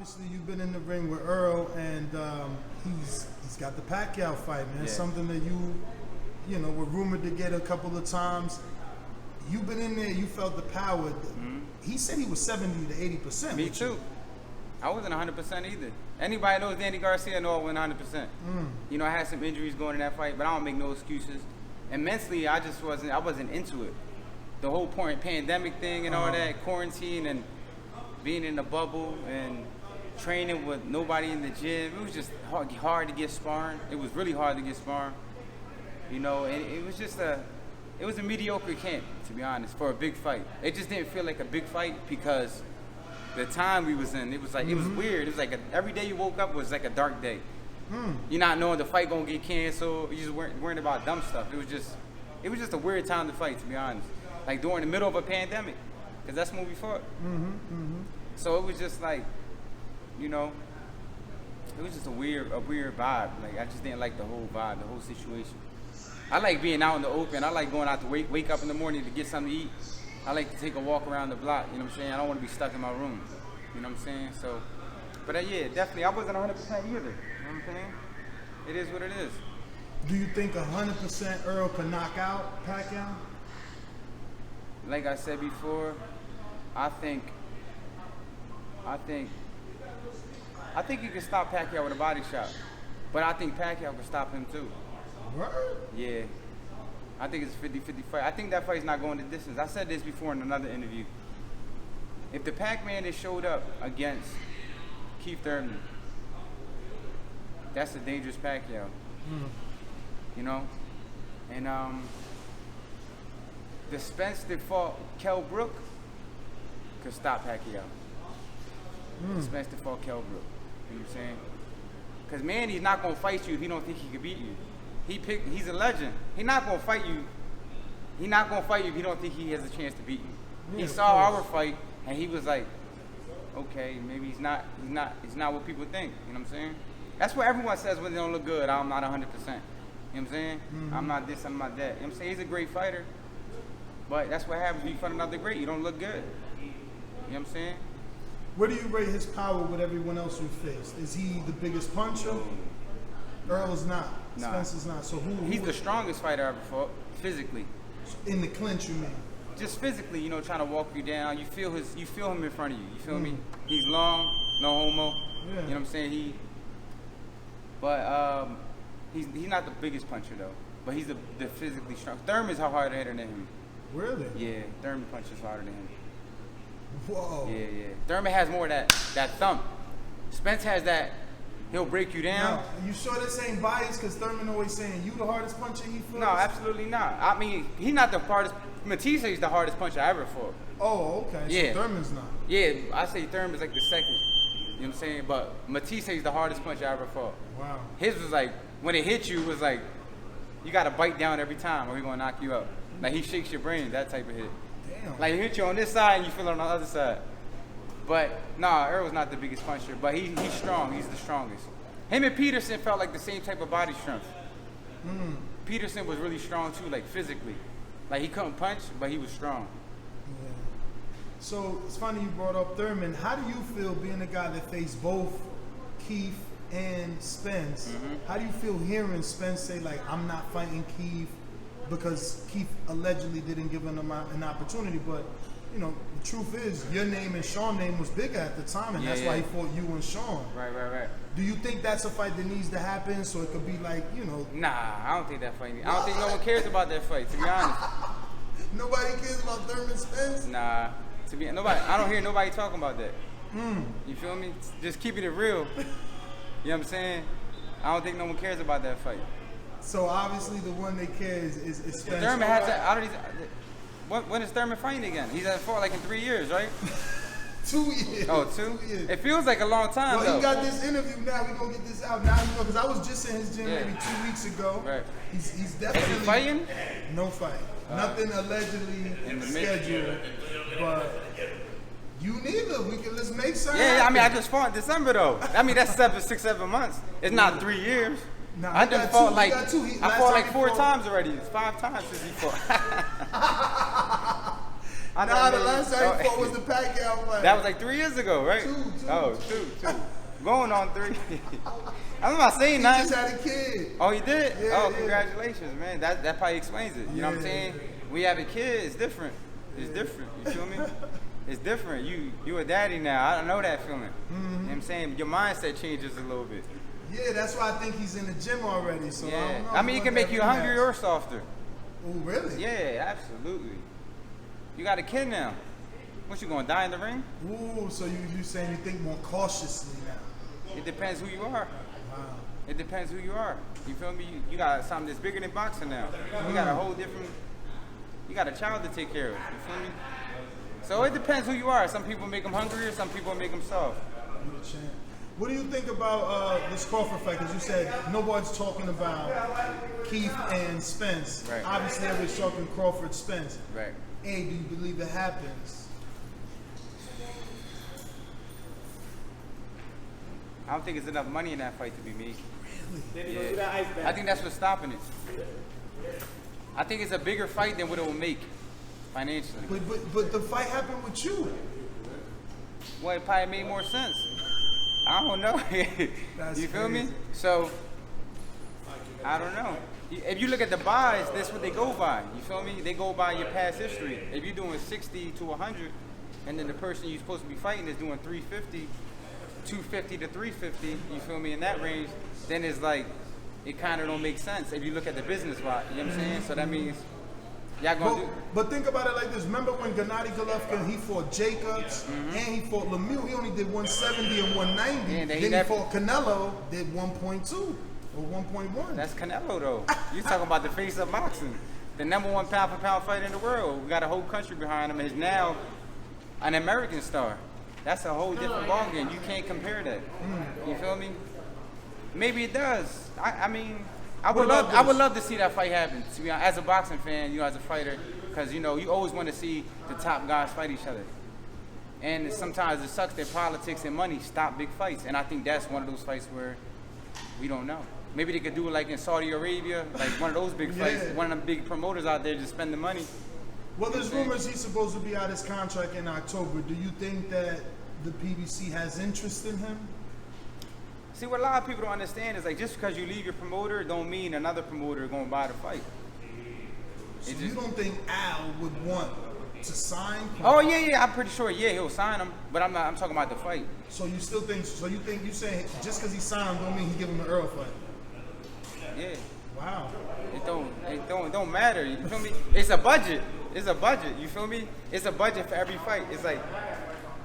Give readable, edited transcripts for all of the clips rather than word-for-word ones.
obviously you've been in the ring with Earl, and he's got the Pacquiao fight, man. Yeah. Something that you know, were rumored to get a couple of times. You've been in there, you felt the power. Mm-hmm. He said he was 70 to 80%. Me too. I wasn't 100% either. Anybody knows Danny Garcia know I wasn't 100%. You know, I had some injuries going in that fight, but I don't make no excuses. And mentally, I wasn't into it. The whole pandemic thing and all that, quarantine and being in a bubble and training with nobody in the gym. It was just hard to get sparring. It was really hard to get sparring. You know, and it was just a mediocre camp, to be honest, for a big fight. It just didn't feel like a big fight because the time we was in, it was like, it was weird. It was like every day you woke up was like a dark day. You're not knowing the fight gonna get canceled. You just weren't worrying about dumb stuff. It was just a weird time to fight, to be honest. Like during the middle of a pandemic, because that's when we fought. So it was just like, you know, it was just a weird vibe. Like I just didn't like the whole vibe, the whole situation. I like being out in the open. I like going out to wake up in the morning to get something to eat. I like to take a walk around the block, you know what I'm saying? I don't want to be stuck in my room, you know what I'm saying? So, but yeah, definitely, I wasn't 100% either, you know what I'm saying? It is what it is. Do you think 100% Earl can knock out Pacquiao? Like I said before, I think you can stop Pacquiao with a body shot, but I think Pacquiao can stop him too. Word? Yeah. I think it's a 50-50 fight. I think that fight's not going the distance. I said this before in another interview. If the Pac-Man that showed up against Keith Thurman, that's a dangerous Pacquiao. You know? And the Spence that fought Kell Brook could stop Pacquiao. The Spence that fought Kell Brook. You know what I'm saying? Because Manny's not going to fight you if he don't think he can beat you. He's a legend. He's not gonna fight you. He's not gonna fight you if he don't think he has a chance to beat you. Yeah, he saw our fight and he was like, okay, maybe he's not what people think. You know what I'm saying? That's what everyone says when they don't look good. I'm not 100%. You know what I'm saying? I'm not this, I'm not that. You know what I'm saying? He's a great fighter, but that's what happens when you fight another great. You don't look good. You know what I'm saying? Where do you rate his power with everyone else you faced? Is he the biggest puncher? Earl's not. Nah. Spence is not. So who? He's the strongest fighter I ever fought, physically. In the clinch, you mean? Just physically, you know, trying to walk you down. You feel him in front of you. You feel me? He's long, no homo. Yeah. You know what I'm saying? He's not the biggest puncher though. But he's the physically strong. Thurman's a harder hitter than him. Really? Yeah, Thurman punches harder than him. Whoa. Yeah. Thurman has more of that thump. Spence has that. He'll break you down. Now, you sure this ain't biased? Because Thurman always saying you the hardest puncher he feels? No, absolutely not. I mean, he's not the hardest. Matisse is the hardest puncher I ever fought. Oh, okay. Yeah. So Thurman's not. Yeah, I say Thurman's like the second. You know what I'm saying? But Matisse is the hardest puncher I ever fought. Wow. His was like, when it hit you, it was like, you got to bite down every time or he's going to knock you out. Like, he shakes your brain, that type of hit. Damn. Like, he hit you on this side and you feel it on the other side. But, nah, Earl's not the biggest puncher, but he's strong. He's the strongest. Him and Peterson felt like the same type of body strength. Peterson was really strong too, like physically. Like he couldn't punch, but he was strong. Yeah. So it's funny you brought up Thurman. How do you feel being a guy that faced both Keith and Spence? How do you feel hearing Spence say like, I'm not fighting Keith because Keith allegedly didn't give him an opportunity, but you know, the truth is your name and Sean's name was bigger at the time, and that's why he fought you and Sean. Right. Do you think that's a fight that needs to happen so it could be like, you know? Nah, I don't think that fight. I don't think no one cares about that fight, to be honest. Nobody cares about Thurman Spence? Nah, I don't hear nobody talking about that. You feel me? Just keeping it real. You know what I'm saying? I don't think no one cares about that fight. So obviously the one that cares is Spence. Thurman has that. When is Thurman fighting again? He's at fought like in 3 years, right? 2 years. Oh, 2 2 years. It feels like a long time, Well, though. he got this interview now. We're going to get this out now. You know, because I was just in his gym maybe 2 weeks ago. Right. He's definitely... Is he fighting? No fight. Nothing allegedly scheduled. But you neither. Let's make something Yeah, I happen. mean, I just fought in December, though. I mean, that's 6, 7 months. It's not 3 years. Nah, I just fought like I fought like 4 times already. It's 5 times since he fought. Nah, the last time he fought was the Pacquiao fight. That was like 3 years ago, right? Two. Going on 3. I'm not saying that. He just had a kid. Oh, he did? Yeah, oh, congratulations, man. That probably explains it. You know what I'm saying? When you have a kid, it's different. It's different. You feel me? It's different. You a daddy now. I don't know that feeling. You know what I'm saying? Your mindset changes a little bit. Yeah, that's why I think he's in the gym already. So Yeah. I don't know. I mean, it can make you hungry or softer. Oh, really? Yeah, absolutely. You got a kid now. What, you gonna die in the ring? Ooh, so you saying you think more cautiously now? It depends who you are. Wow. It depends who you are. You feel me? You got something that's bigger than boxing now. You got a whole different. You got a child to take care of. You feel me? So it depends who you are. Some people make them hungrier. Some people make them soft. You're the champ. What do you think about this Crawford fight? Because you said nobody's talking about Keith and Spence. Right. Obviously, everybody's talking Crawford, Spence. Right. A, do you believe it happens? I don't think there's enough money in that fight to be made. Really? Yeah. I think that's what's stopping it. I think it's a bigger fight than what it will make financially. But the fight happened with you. Well, it probably made more sense. I don't know. You feel me? So, I don't know. If you look at the buys, that's what they go by. You feel me? They go by your past history. If you're doing 60 to 100, and then the person you're supposed to be fighting is doing 350, 250 to 350, you feel me, in that range, then it's like, it kind of don't make sense if you look at the business wise. You know what I'm saying? So that means y'all gonna do. But think about it like this. Remember when Gennady Golovkin, he fought Jacobs and he fought Lemieux. He only did 170 and 190. Yeah, then he fought Canelo, did 1.2 or 1.1. That's Canelo though. You talking about the face of boxing, the #1 pound for pound fighter in the world. We got a whole country behind him. He's now an American star. That's a whole different ballgame. You can't compare that. You feel me? Maybe it does. I mean, I would love to see that fight happen. To be honest, as a boxing fan, you know, as a fighter, because you know you always want to see the top guys fight each other. And sometimes it sucks that politics and money stop big fights. And I think that's one of those fights where we don't know. Maybe they could do it like in Saudi Arabia, like one of those big fights. One of them big promoters out there just spend the money. Well, there's rumors he's supposed to be out his contract in October. Do you think that the PBC has interest in him? See, what a lot of people don't understand is like just because you leave your promoter don't mean another promoter is going to buy the fight. So you don't think Al would want to sign Crawford? Oh yeah, I'm pretty sure. Yeah, he'll sign him, but I'm talking about the fight. So you still think? So you saying just because he signed him don't mean he give him the Earl fight? Yeah. Wow. It don't matter. You feel me? It's a budget. It's a budget. You feel me? It's a budget for every fight. It's like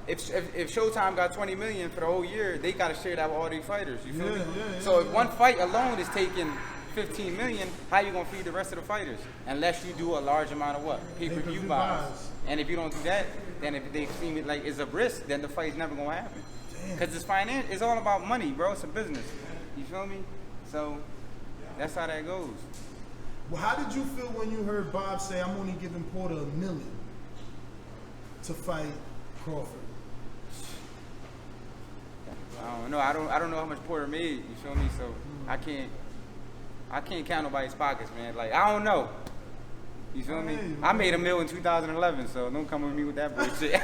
if Showtime got 20 million for the whole year, they got to share that with all these fighters. You feel me? So if one fight alone is taking 15 million, how you gonna feed the rest of the fighters? Unless you do a large amount of what? Pay-per-view buys. And if you don't do that, then if they seem it like it's a risk, then the fight's never gonna happen. Because it's finance. It's all about money, bro. It's a business. You feel me? So that's how that goes. Well, how did you feel when you heard Bob say, "I'm only giving Porter $1 million to fight Crawford"? I don't know. I don't know how much Porter made. You feel me? So I can't count nobody's pockets, man. Like I don't know. You feel me? I made $1 million in 2011, so don't come with me with that bullshit.